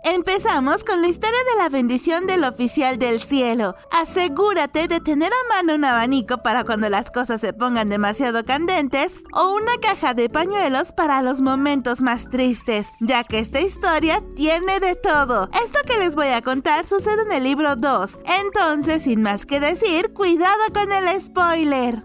Empezamos con la historia de la bendición del oficial del cielo. Asegúrate de tener a mano un abanico para cuando las cosas se pongan demasiado candentes o una caja de pañuelos para los momentos más tristes, ya que esta historia tiene de todo. Esto que les voy a contar sucede en el libro 2, entonces sin más que decir, cuidado con el spoiler.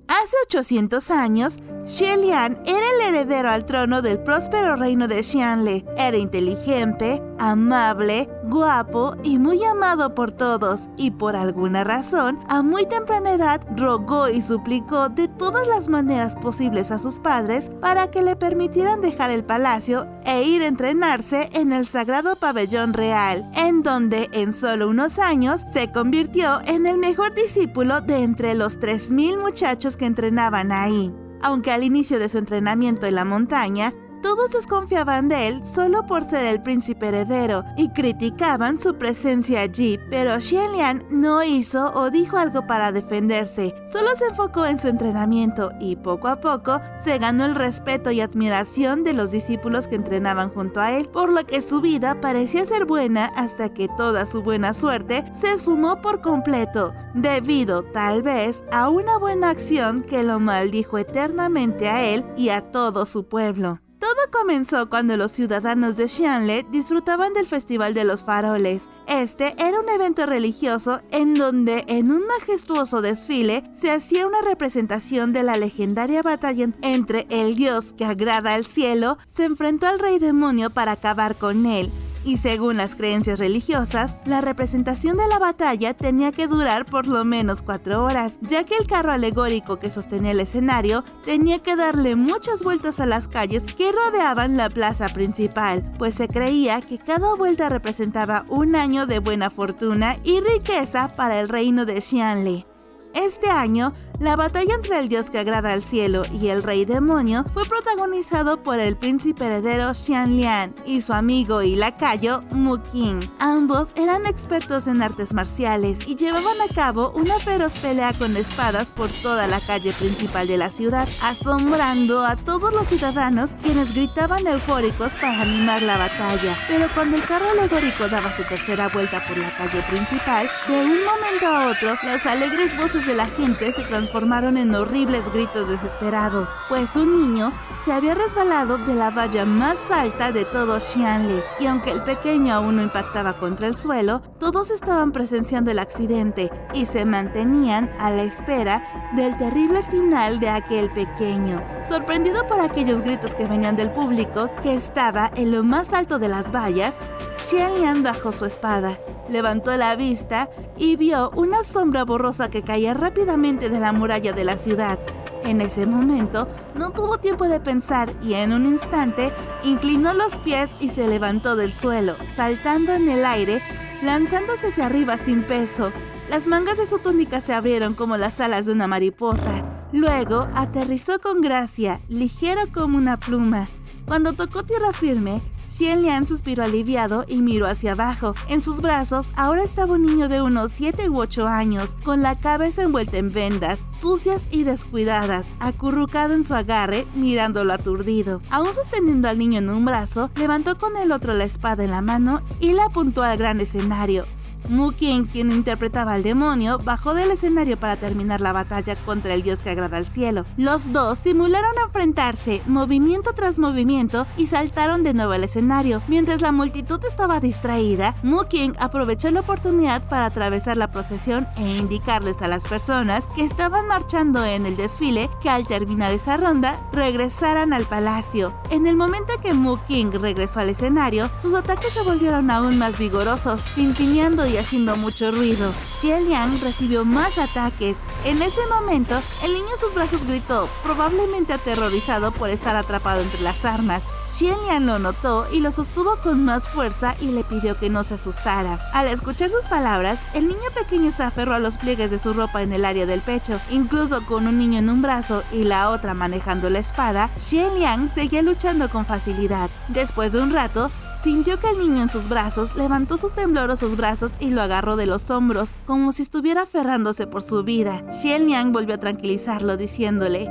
Hace 800 años, Xie Lian era el heredero al trono del próspero reino de Xianle. Era inteligente, amable, guapo y muy amado por todos, y por alguna razón, a muy temprana edad, rogó y suplicó de todas las maneras posibles a sus padres para que le permitieran dejar el palacio e ir a entrenarse en el sagrado pabellón real, en donde en solo unos años se convirtió en el mejor discípulo de entre los 3000 muchachos que entrenaban ahí. Aunque al inicio de su entrenamiento en la montaña, todos desconfiaban de él solo por ser el príncipe heredero y criticaban su presencia allí, pero Xie Lian no hizo o dijo algo para defenderse. Solo se enfocó en su entrenamiento y poco a poco se ganó el respeto y admiración de los discípulos que entrenaban junto a él, por lo que su vida parecía ser buena hasta que toda su buena suerte se esfumó por completo, debido tal vez a una buena acción que lo maldijo eternamente a él y a todo su pueblo. Todo comenzó cuando los ciudadanos de Xianle disfrutaban del Festival de los Faroles. Este era un evento religioso en donde en un majestuoso desfile se hacía una representación de la legendaria batalla entre el dios que agrada al cielo se enfrentó al rey demonio para acabar con él. Y según las creencias religiosas, la representación de la batalla tenía que durar por lo menos 4 horas, ya que el carro alegórico que sostenía el escenario tenía que darle muchas vueltas a las calles que rodeaban la plaza principal, pues se creía que cada vuelta representaba un año de buena fortuna y riqueza para el reino de Xianle. Este año, la batalla entre el dios que agrada al cielo y el rey demonio fue protagonizado por el príncipe heredero Xian Lian y su amigo y lacayo Mu Qing. Ambos eran expertos en artes marciales y llevaban a cabo una feroz pelea con espadas por toda la calle principal de la ciudad, asombrando a todos los ciudadanos quienes gritaban eufóricos para animar la batalla. Pero cuando el carro alegórico daba su tercera vuelta por la calle principal, de un momento a otro, las alegres voces de la gente se transformaron en horribles gritos desesperados, pues un niño se había resbalado de la valla más alta de todo Xianle, y aunque el pequeño aún no impactaba contra el suelo, todos estaban presenciando el accidente y se mantenían a la espera del terrible final de aquel pequeño. Sorprendido por aquellos gritos que venían del público, que estaba en lo más alto de las vallas, Xie Lian bajó su espada, levantó la vista y vio una sombra borrosa que caía rápidamente de la muralla de la ciudad. En ese momento, no tuvo tiempo de pensar y en un instante inclinó los pies y se levantó del suelo, saltando en el aire, lanzándose hacia arriba sin peso. Las mangas de su túnica se abrieron como las alas de una mariposa. Luego aterrizó con gracia, ligero como una pluma. Cuando tocó tierra firme, Xie Lian suspiró aliviado y miró hacia abajo. En sus brazos ahora estaba un niño de unos 7 u 8 años, con la cabeza envuelta en vendas, sucias y descuidadas, acurrucado en su agarre, mirándolo aturdido. Aún sosteniendo al niño en un brazo, levantó con el otro la espada en la mano y la apuntó al gran escenario. Mu Qing, quien interpretaba al demonio, bajó del escenario para terminar la batalla contra el dios que agrada al cielo. Los dos simularon enfrentarse, movimiento tras movimiento, y saltaron de nuevo al escenario. Mientras la multitud estaba distraída, Mu Qing aprovechó la oportunidad para atravesar la procesión e indicarles a las personas que estaban marchando en el desfile que al terminar esa ronda, regresaran al palacio. En el momento en que Mu Qing regresó al escenario, sus ataques se volvieron aún más vigorosos, tintineando y haciendo mucho ruido. Xie Lian recibió más ataques. En ese momento, el niño en sus brazos gritó, probablemente aterrorizado por estar atrapado entre las armas. Xie Lian lo notó y lo sostuvo con más fuerza y le pidió que no se asustara. Al escuchar sus palabras, el niño pequeño se aferró a los pliegues de su ropa en el área del pecho. Incluso con un niño en un brazo y la otra manejando la espada, Xie Lian seguía luchando con facilidad. Después de un rato, sintió que el niño en sus brazos levantó sus temblorosos brazos y lo agarró de los hombros, como si estuviera aferrándose por su vida. Xie Lian volvió a tranquilizarlo diciéndole: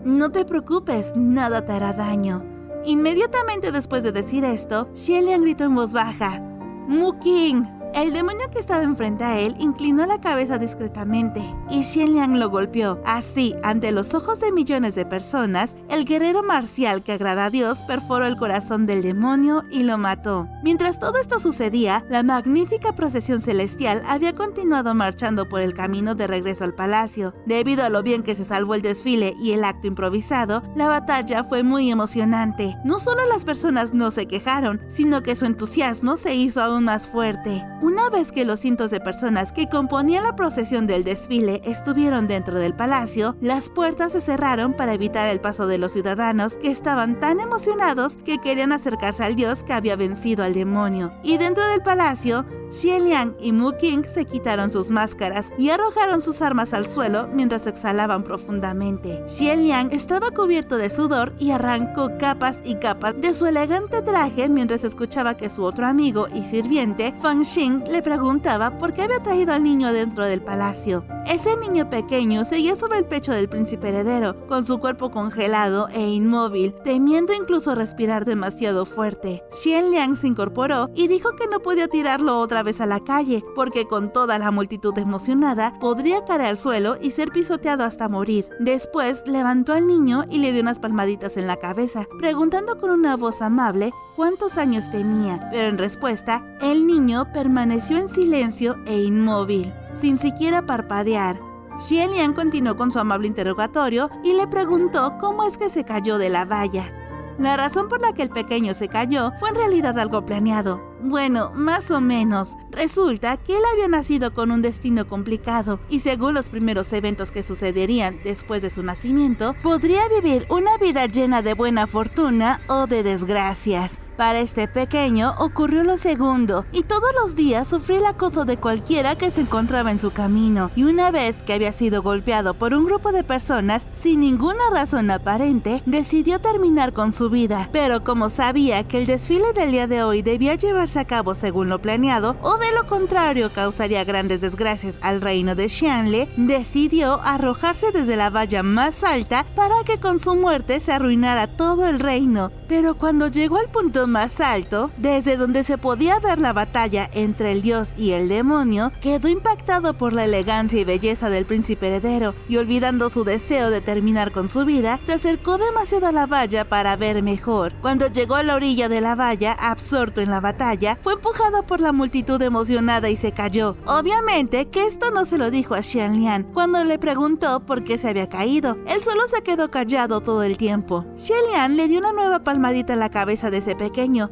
«No te preocupes, nada te hará daño». Inmediatamente después de decir esto, Xianliang gritó en voz baja: ¡Mu-King! El demonio que estaba enfrente a él inclinó la cabeza discretamente y Xianliang lo golpeó. Así, ante los ojos de millones de personas, el guerrero marcial que agrada a Dios perforó el corazón del demonio y lo mató. Mientras todo esto sucedía, la magnífica procesión celestial había continuado marchando por el camino de regreso al palacio. Debido a lo bien que se salvó el desfile y el acto improvisado, la batalla fue muy emocionante. No solo las personas no se quejaron, sino que su entusiasmo se hizo aún más fuerte. Una vez que los cientos de personas que componían la procesión del desfile estuvieron dentro del palacio, las puertas se cerraron para evitar el paso de los ciudadanos que estaban tan emocionados que querían acercarse al dios que había vencido al demonio. Y dentro del palacio, Xianliang y Mu-King se quitaron sus máscaras y arrojaron sus armas al suelo mientras exhalaban profundamente. Xianliang estaba cubierto de sudor y arrancó capas y capas de su elegante traje mientras escuchaba que su otro amigo y sirviente, Feng Xin, le preguntaba por qué había traído al niño dentro del palacio. Ese niño pequeño seguía sobre el pecho del príncipe heredero, con su cuerpo congelado e inmóvil, temiendo incluso respirar demasiado fuerte. Xianliang se incorporó y dijo que no podía tirarlo otra vez a la calle, porque con toda la multitud emocionada podría caer al suelo y ser pisoteado hasta morir. Después levantó al niño y le dio unas palmaditas en la cabeza, preguntando con una voz amable cuántos años tenía, pero en respuesta, el niño permaneció en silencio e inmóvil, sin siquiera parpadear. Xianliang continuó con su amable interrogatorio y le preguntó cómo es que se cayó de la valla. La razón por la que el pequeño se cayó fue en realidad algo planeado. Bueno, más o menos. Resulta que él había nacido con un destino complicado y según los primeros eventos que sucederían después de su nacimiento, podría vivir una vida llena de buena fortuna o de desgracias. Para este pequeño ocurrió lo segundo, y todos los días sufrió el acoso de cualquiera que se encontraba en su camino, y una vez que había sido golpeado por un grupo de personas sin ninguna razón aparente, decidió terminar con su vida. Pero como sabía que el desfile del día de hoy debía llevarse a cabo según lo planeado, o de lo contrario causaría grandes desgracias al reino de Xianle, decidió arrojarse desde la valla más alta para que con su muerte se arruinara todo el reino. Pero cuando llegó al punto más alto, desde donde se podía ver la batalla entre el dios y el demonio, quedó impactado por la elegancia y belleza del príncipe heredero y olvidando su deseo de terminar con su vida, se acercó demasiado a la valla para ver mejor. Cuando llegó a la orilla de la valla, absorto en la batalla, fue empujado por la multitud emocionada y se cayó. Obviamente que esto no se lo dijo a Xianliang cuando le preguntó por qué se había caído. Él solo se quedó callado todo el tiempo. Xianliang le dio una nueva palmadita en la cabeza de ese pequeño,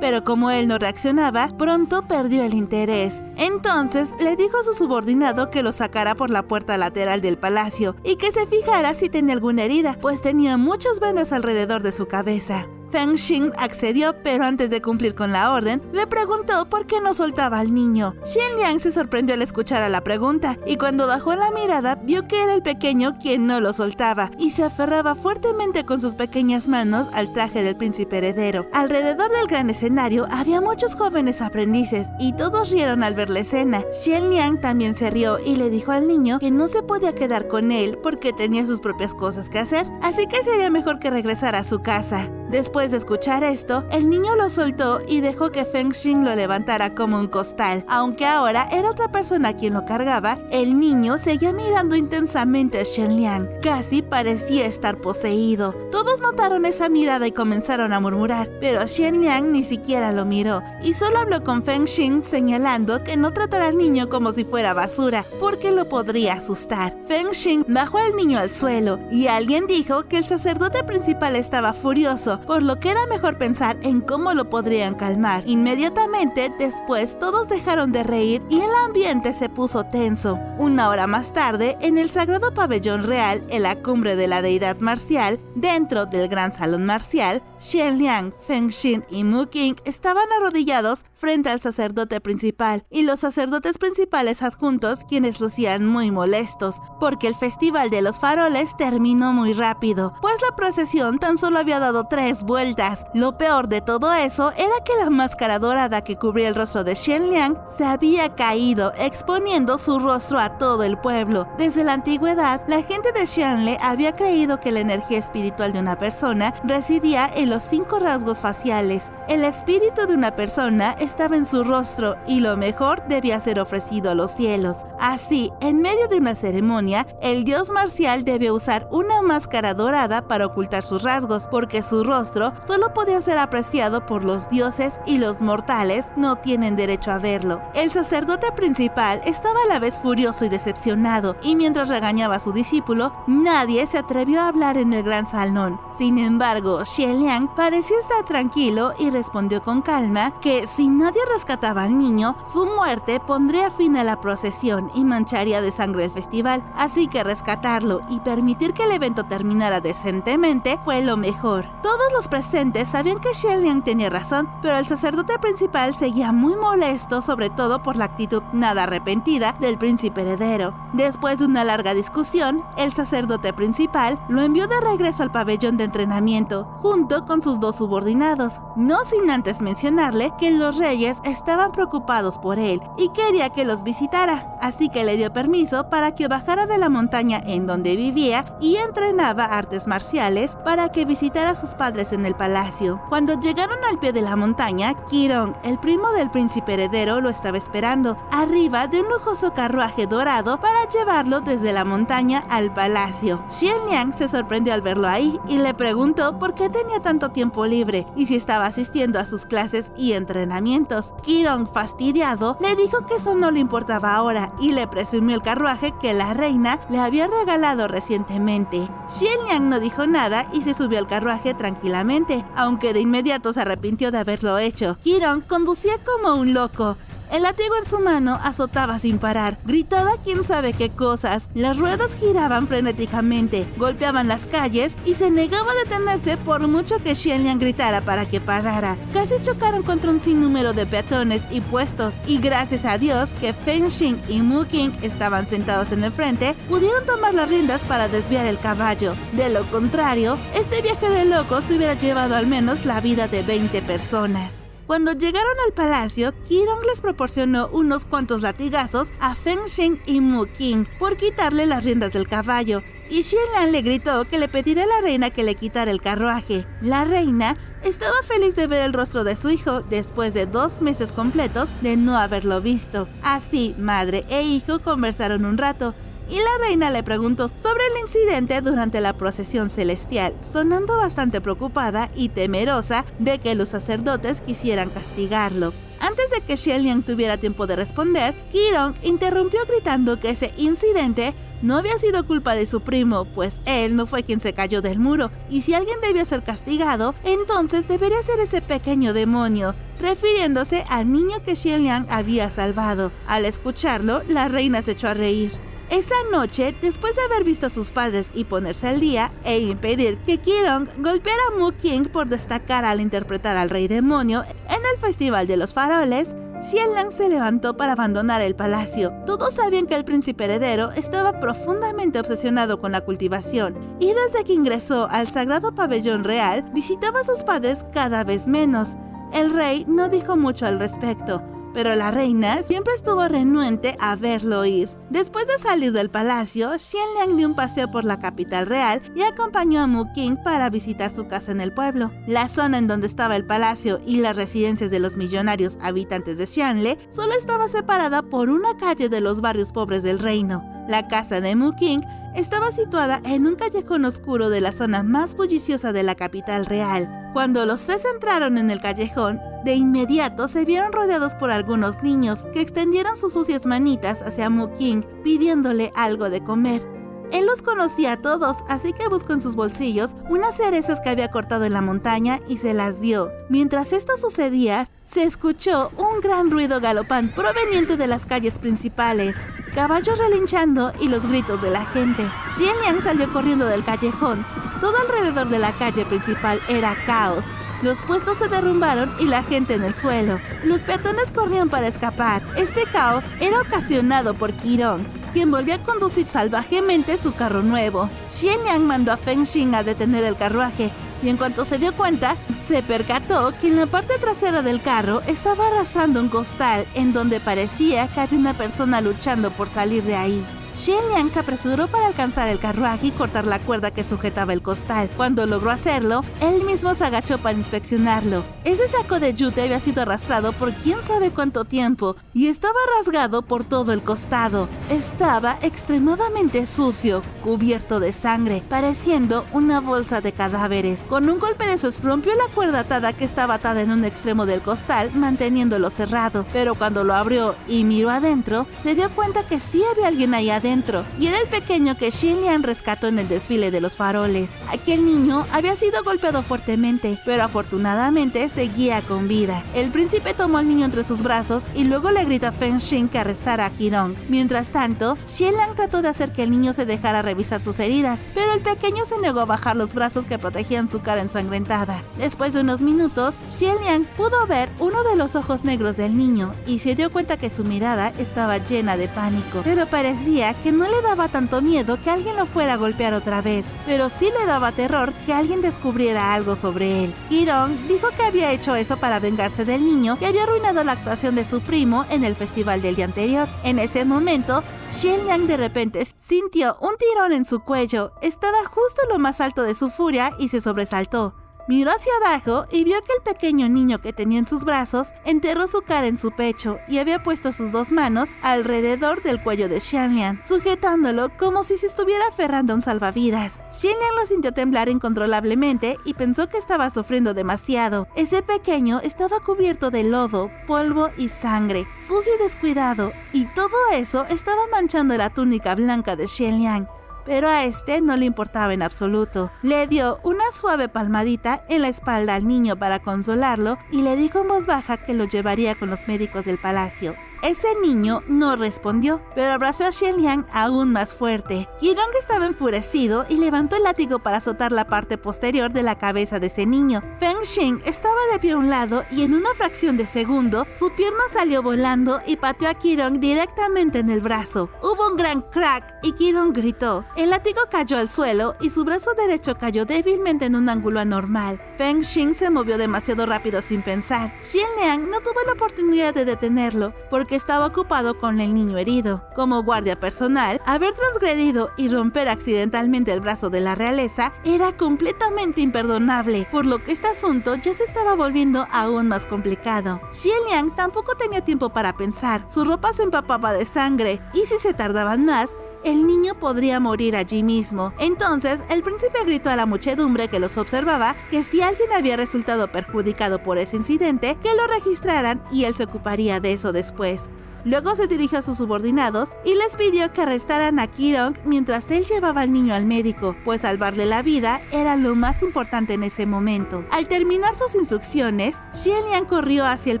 pero como él no reaccionaba, pronto perdió el interés. Entonces le dijo a su subordinado que lo sacara por la puerta lateral del palacio y que se fijara si tenía alguna herida, pues tenía muchas vendas alrededor de su cabeza. Feng Xin accedió, pero antes de cumplir con la orden, le preguntó por qué no soltaba al niño. Xianliang se sorprendió al escuchar a la pregunta, y cuando bajó la mirada, vio que era el pequeño quien no lo soltaba, y se aferraba fuertemente con sus pequeñas manos al traje del príncipe heredero. Alrededor del gran escenario había muchos jóvenes aprendices, y todos rieron al ver la escena. Xianliang también se rió y le dijo al niño que no se podía quedar con él porque tenía sus propias cosas que hacer, así que sería mejor que regresara a su casa. Después de escuchar esto, el niño lo soltó y dejó que Feng Xin lo levantara como un costal. Aunque ahora era otra persona quien lo cargaba, el niño seguía mirando intensamente a Xianliang. Casi parecía estar poseído. Todos notaron esa mirada y comenzaron a murmurar, pero Xianliang ni siquiera lo miró y solo habló con Feng Xin señalando que no tratara al niño como si fuera basura, porque lo podría asustar. Feng Xin bajó al niño al suelo y alguien dijo que el sacerdote principal estaba furioso, por lo que era mejor pensar en cómo lo podrían calmar. Inmediatamente después todos dejaron de reír y el ambiente se puso tenso. Una hora más tarde, en el sagrado pabellón real, en la cumbre de la deidad marcial, dentro del gran salón marcial, Xianliang, Feng Xin y Mu-King estaban arrodillados frente al sacerdote principal y los sacerdotes principales adjuntos, quienes lucían muy molestos, porque el festival de los faroles terminó muy rápido, pues la procesión tan solo había dado 3 10 vueltas. Lo peor de todo eso era que la máscara dorada que cubría el rostro de Shenliang se había caído, exponiendo su rostro a todo el pueblo. Desde la antigüedad, la gente de Xianle había creído que la energía espiritual de una persona residía en los 5 rasgos faciales. El espíritu de una persona estaba en su rostro y lo mejor debía ser ofrecido a los cielos. Así, en medio de una ceremonia, el dios marcial debe usar una máscara dorada para ocultar sus rasgos, porque su rostro solo podía ser apreciado por los dioses y los mortales no tienen derecho a verlo. El sacerdote principal estaba a la vez furioso y decepcionado, y mientras regañaba a su discípulo, nadie se atrevió a hablar en el gran salón. Sin embargo, Shenliang pareció estar tranquilo y respondió con calma que si nadie rescataba al niño, su muerte pondría fin a la procesión y mancharía de sangre el festival, así que rescatarlo y permitir que el evento terminara decentemente fue lo mejor. Todos los presentes sabían que Shenliang tenía razón, pero el sacerdote principal seguía muy molesto, sobre todo por la actitud nada arrepentida del príncipe heredero. Después de una larga discusión, el sacerdote principal lo envió de regreso al pabellón de entrenamiento, junto con sus 2 subordinados, no sin antes mencionarle que los reyes estaban preocupados por él y quería que los visitara, así que le dio permiso para que bajara de la montaña en donde vivía y entrenaba artes marciales para que visitara a sus padres en el palacio. Cuando llegaron al pie de la montaña, Qirong, el primo del príncipe heredero, lo estaba esperando, arriba de un lujoso carruaje dorado para llevarlo desde la montaña al palacio. Shenliang se sorprendió al verlo ahí y le preguntó por qué tenía tanto tiempo libre y si estaba asistiendo a sus clases y entrenamientos. Qirong, fastidiado, le dijo que eso no le importaba ahora y le presumió el carruaje que la reina le había regalado recientemente. Shenliang no dijo nada y se subió al carruaje tranquilamente, aunque de inmediato se arrepintió de haberlo hecho. Qirong conducía como un loco. El látigo en su mano azotaba sin parar, gritaba quién sabe qué cosas, las ruedas giraban frenéticamente, golpeaban las calles y se negaba a detenerse por mucho que Shenliang gritara para que parara. Casi chocaron contra un sinnúmero de peatones y puestos, y gracias a Dios que Feng Xin y Mu Qing estaban sentados en el frente, pudieron tomar las riendas para desviar el caballo. De lo contrario, este viaje de locos hubiera llevado al menos la vida de 20 personas. Cuando llegaron al palacio, Qirong les proporcionó unos cuantos latigazos a Feng Xin y Mu Qing por quitarle las riendas del caballo, y Shenliang le gritó que le pediría a la reina que le quitara el carruaje. La reina estaba feliz de ver el rostro de su hijo después de 2 meses completos de no haberlo visto. Así, madre e hijo conversaron un rato, y la reina le preguntó sobre el incidente durante la procesión celestial, sonando bastante preocupada y temerosa de que los sacerdotes quisieran castigarlo. Antes de que Shenliang tuviera tiempo de responder, Qirong interrumpió gritando que ese incidente no había sido culpa de su primo, pues él no fue quien se cayó del muro, y si alguien debía ser castigado, entonces debería ser ese pequeño demonio, refiriéndose al niño que Shenliang había salvado. Al escucharlo, la reina se echó a reír. Esa noche, después de haber visto a sus padres y ponerse al día, e impedir que Qirong golpeara a Mu Qing por destacar al interpretar al rey demonio en el Festival de los Faroles, Shenliang se levantó para abandonar el palacio. Todos sabían que el príncipe heredero estaba profundamente obsesionado con la cultivación, y desde que ingresó al sagrado pabellón real, visitaba a sus padres cada vez menos. El rey no dijo mucho al respecto, pero la reina siempre estuvo renuente a verlo ir. Después de salir del palacio, Shenliang dio un paseo por la capital real y acompañó a Mu Qing para visitar su casa en el pueblo. La zona en donde estaba el palacio y las residencias de los millonarios habitantes de Xianle solo estaba separada por una calle de los barrios pobres del reino. La casa de Mu Qing estaba situada en un callejón oscuro de la zona más bulliciosa de la capital real. Cuando los 3 entraron en el callejón, de inmediato se vieron rodeados por algunos niños que extendieron sus sucias manitas hacia Mu Qing pidiéndole algo de comer. Él los conocía a todos, así que buscó en sus bolsillos unas cerezas que había cortado en la montaña y se las dio. Mientras esto sucedía, se escuchó un gran ruido galopante proveniente de las calles principales, caballos relinchando y los gritos de la gente. Shenliang salió corriendo del callejón. Todo alrededor de la calle principal era caos. Los puestos se derrumbaron y la gente en el suelo. Los peatones corrían para escapar. Este caos era ocasionado por Qirong, quien volvió a conducir salvajemente su carro nuevo. Xianliang mandó a Feng Xin a detener el carruaje, y en cuanto se dio cuenta, se percató que en la parte trasera del carro estaba arrastrando un costal en donde parecía que había una persona luchando por salir de ahí. Xianliang se apresuró para alcanzar el carruaje y cortar la cuerda que sujetaba el costal. Cuando logró hacerlo, él mismo se agachó para inspeccionarlo. Ese saco de yute había sido arrastrado por quién sabe cuánto tiempo y estaba rasgado por todo el costado. Estaba extremadamente sucio, cubierto de sangre, pareciendo una bolsa de cadáveres. Con un golpe de su rompió la cuerda atada que estaba atada en un extremo del costal, manteniéndolo cerrado. Pero cuando lo abrió y miró adentro, se dio cuenta que sí había alguien ahí adentro, y era el pequeño que Xianliang rescató en el desfile de los faroles. Aquel niño había sido golpeado fuertemente, pero afortunadamente seguía con vida. El príncipe tomó al niño entre sus brazos y luego le gritó a Feng Xin que arrestara a Qirong. Mientras tanto, Xianliang trató de hacer que el niño se dejara revisar sus heridas, pero el pequeño se negó a bajar los brazos que protegían su cara ensangrentada. Después de unos minutos, Xianliang pudo ver uno de los ojos negros del niño y se dio cuenta que su mirada estaba llena de pánico, pero parecía que no le daba tanto miedo que alguien lo fuera a golpear otra vez, pero sí le daba terror que alguien descubriera algo sobre él. Qirong dijo que había hecho eso para vengarse del niño que había arruinado la actuación de su primo en el festival del día anterior. En ese momento, Xianliang de repente sintió un tirón en su cuello. Estaba justo en lo más alto de su furia y se sobresaltó. Miró hacia abajo y vio que el pequeño niño que tenía en sus brazos enterró su cara en su pecho y había puesto sus dos manos alrededor del cuello de Xianliang, sujetándolo como si se estuviera aferrando a un salvavidas. Xianliang lo sintió temblar incontrolablemente y pensó que estaba sufriendo demasiado. Ese pequeño estaba cubierto de lodo, polvo y sangre, sucio y descuidado, y todo eso estaba manchando la túnica blanca de Xianliang. Pero a este no le importaba en absoluto. Le dio una suave palmadita en la espalda al niño para consolarlo y le dijo en voz baja que lo llevaría con los médicos del palacio. Ese niño no respondió, pero abrazó a Xianliang aún más fuerte. Qirong estaba enfurecido y levantó el látigo para azotar la parte posterior de la cabeza de ese niño. Feng Xin estaba de pie a un lado y en una fracción de segundo, su pierna salió volando y pateó a Qirong directamente en el brazo. Hubo un gran crack y Qirong gritó. El látigo cayó al suelo y su brazo derecho cayó débilmente en un ángulo anormal. Feng Xin se movió demasiado rápido sin pensar. Xianliang no tuvo la oportunidad de detenerlo porque estaba ocupado con el niño herido. Como guardia personal, haber transgredido y romper accidentalmente el brazo de la realeza era completamente imperdonable, por lo que este asunto ya se estaba volviendo aún más complicado. Xianliang tampoco tenía tiempo para pensar. Su ropa se empapaba de sangre y si se tardaban más, el niño podría morir allí mismo. Entonces, el príncipe gritó a la muchedumbre que los observaba que si alguien había resultado perjudicado por ese incidente, que lo registraran y él se ocuparía de eso después. Luego se dirigió a sus subordinados y les pidió que arrestaran a Qirong mientras él llevaba al niño al médico, pues salvarle la vida era lo más importante en ese momento. Al terminar sus instrucciones, Xianliang corrió hacia el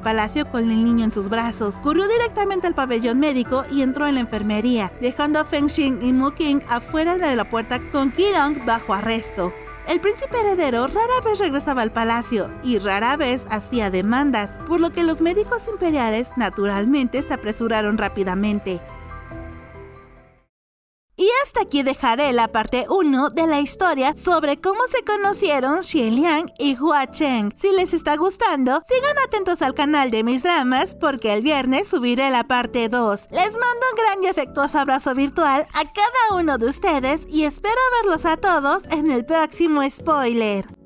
palacio con el niño en sus brazos. Corrió directamente al pabellón médico y entró en la enfermería, dejando a Feng Xin y Mu Qing afuera de la puerta con Qirong bajo arresto. El príncipe heredero rara vez regresaba al palacio y rara vez hacía demandas, por lo que los médicos imperiales naturalmente se apresuraron rápidamente. Y hasta aquí dejaré la parte 1 de la historia sobre cómo se conocieron Xianliang y Hua Cheng. Si les está gustando, sigan atentos al canal de mis dramas porque el viernes subiré la parte 2. Les mando un gran y afectuoso abrazo virtual a cada uno de ustedes y espero verlos a todos en el próximo spoiler.